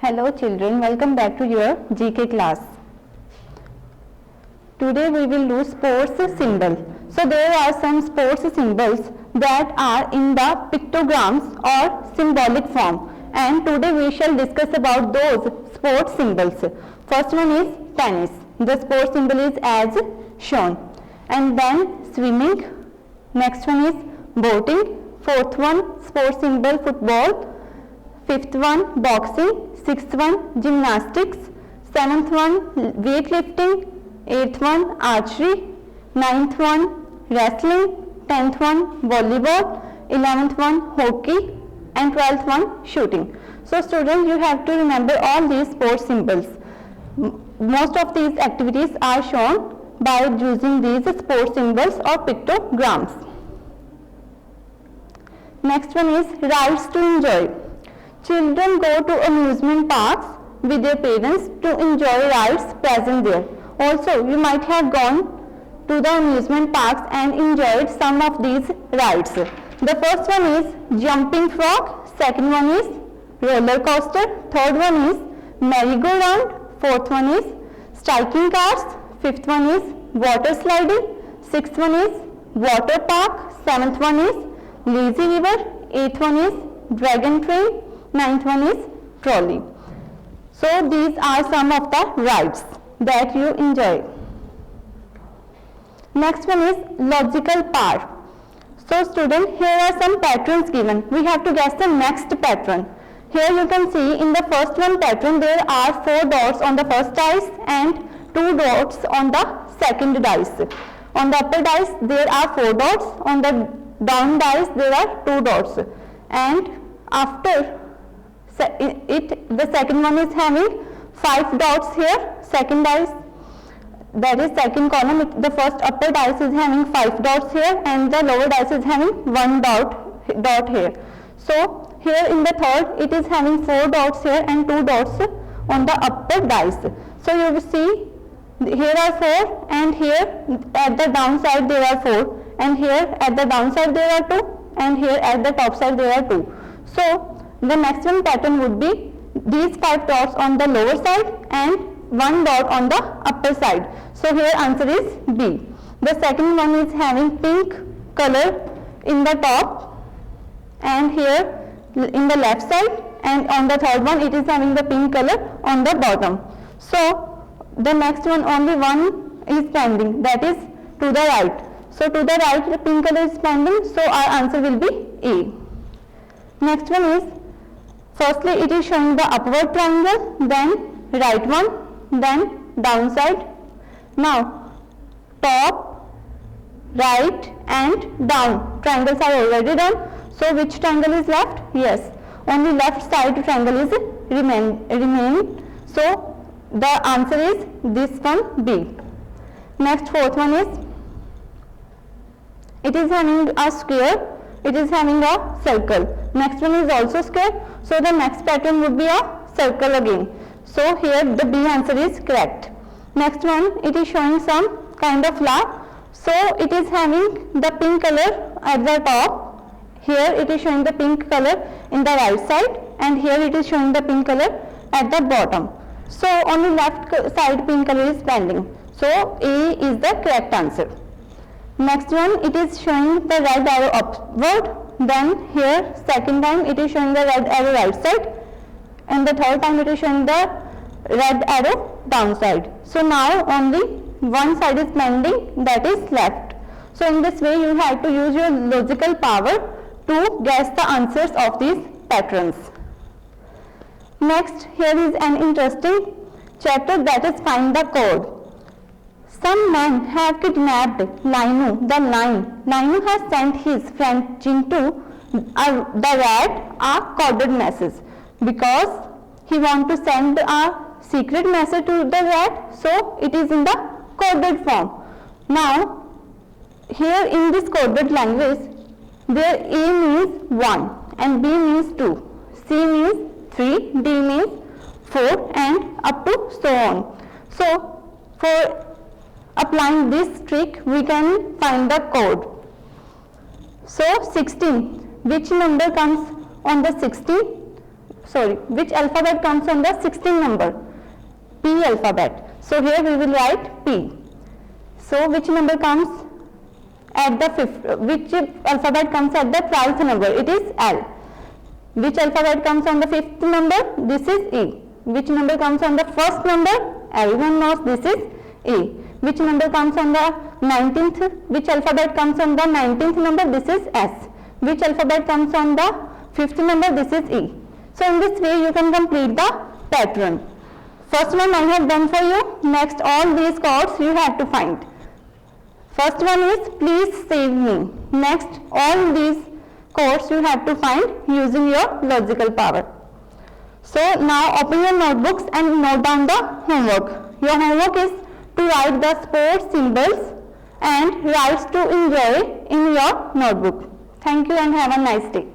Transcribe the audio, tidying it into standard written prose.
Hello children, welcome back to your GK class. Today we will do sports symbol. So there are some sports symbols that are in the pictograms or symbolic form, and today we shall discuss about those sports symbols. First one is tennis. The sports symbol is as shown. And then swimming. Next one is boating. Fourth one sports symbol football. Fifth one boxing. Sixth one gymnastics. Seventh one weightlifting. Eighth one archery. Ninth one wrestling. 10th one volleyball. 11th one hockey. And 12th one shooting. So students, you have to remember all these sports symbols. Most of these activities are shown by using these sports symbols or pictograms. Next one is rides to enjoy. Children go to amusement parks with their parents to enjoy rides present there. Also, you might have gone to the amusement parks and enjoyed some of these rides. The first one is jumping frog, second one is roller coaster, third one is merry-go-round, fourth one is striking cars, fifth one is water sliding, sixth one is water park, seventh one is lazy river, eighth one is dragon train, ninth one is trolley. So these are some of the rides that you enjoy. Next one is logical power. So student, here are some patterns given. We have to guess the next pattern. Here you can see in the first one pattern there are 4 dots on the first dice and 2 dots on the second dice. On the upper dice there are 4 dots, on the down dice there are 2 dots, and after the second one is having 5 dots here, second dice, that is second column, the first upper dice is having 5 dots here and the lower dice is having 1 dot here. So here in the third it is having 4 dots here and 2 dots on the upper dice. So you will see here are 4 and here at the downside there are 4 and here at the downside there are 2 and here at the top side there are 2. So the next one pattern would be these 5 dots on the lower side and 1 dot on the upper side. So here answer is B. The second one is having pink color in the top and here in the left side, and on the third one it is having the pink color on the bottom. So the next one only one is pending, that is to the right. So to the right the pink color is pending, so our answer will be A. Next one is, firstly it is showing the upward triangle, then right one, then downside. Now top, right and down triangles are already done. So which triangle is left? Yes, only left side triangle is remaining. So the answer is this one, B. Next fourth one is, it is having a square, it is having a circle. Next one is also square, so the next pattern would be a circle again. So here the B answer is correct. Next one, it is showing some kind of flower. So it is having the pink color at the top. Here it is showing the pink color in the right side and here it is showing the pink color at the bottom. So only left side pink color is pending. So A is the correct answer. Next one, it is showing the red arrow upward. Then here second time it is showing the red arrow right side and the third time it is showing the red arrow downside. So now only one side is pending, that is left. So in this way you have to use your logical power to guess the answers of these patterns. Next, here is an interesting chapter, that is find the code. Some men have kidnapped Linu the lion. Linu has sent his friend Chintu the rat a coded message because he wants to send a secret message to the rat, so it is in the coded form. Now here in this coded language there A means 1 and B means 2, C means 3, D means 4 and up to so on. So for applying this trick we can find the code. So 16, which number comes on the 16? which alphabet comes on the 16th number? P alphabet. So here we will write P. So which number comes at the which alphabet comes at the 12th number? It is L. Which alphabet comes on the 5th number? This is E. Which number comes on the first number? Everyone knows this is E. Which number comes on the 19th? Which alphabet comes on the 19th number? This is S. Which alphabet comes on the 5th number? This is E. So in this way you can complete the pattern. First one I have done for you. Next all these codes you have to find. First one is please save me. Next all these codes you have to find using your logical power. So now open your notebooks and note down the homework. Your homework is to write the sports symbols and rights to enjoy in your notebook. Thank you and have a nice day.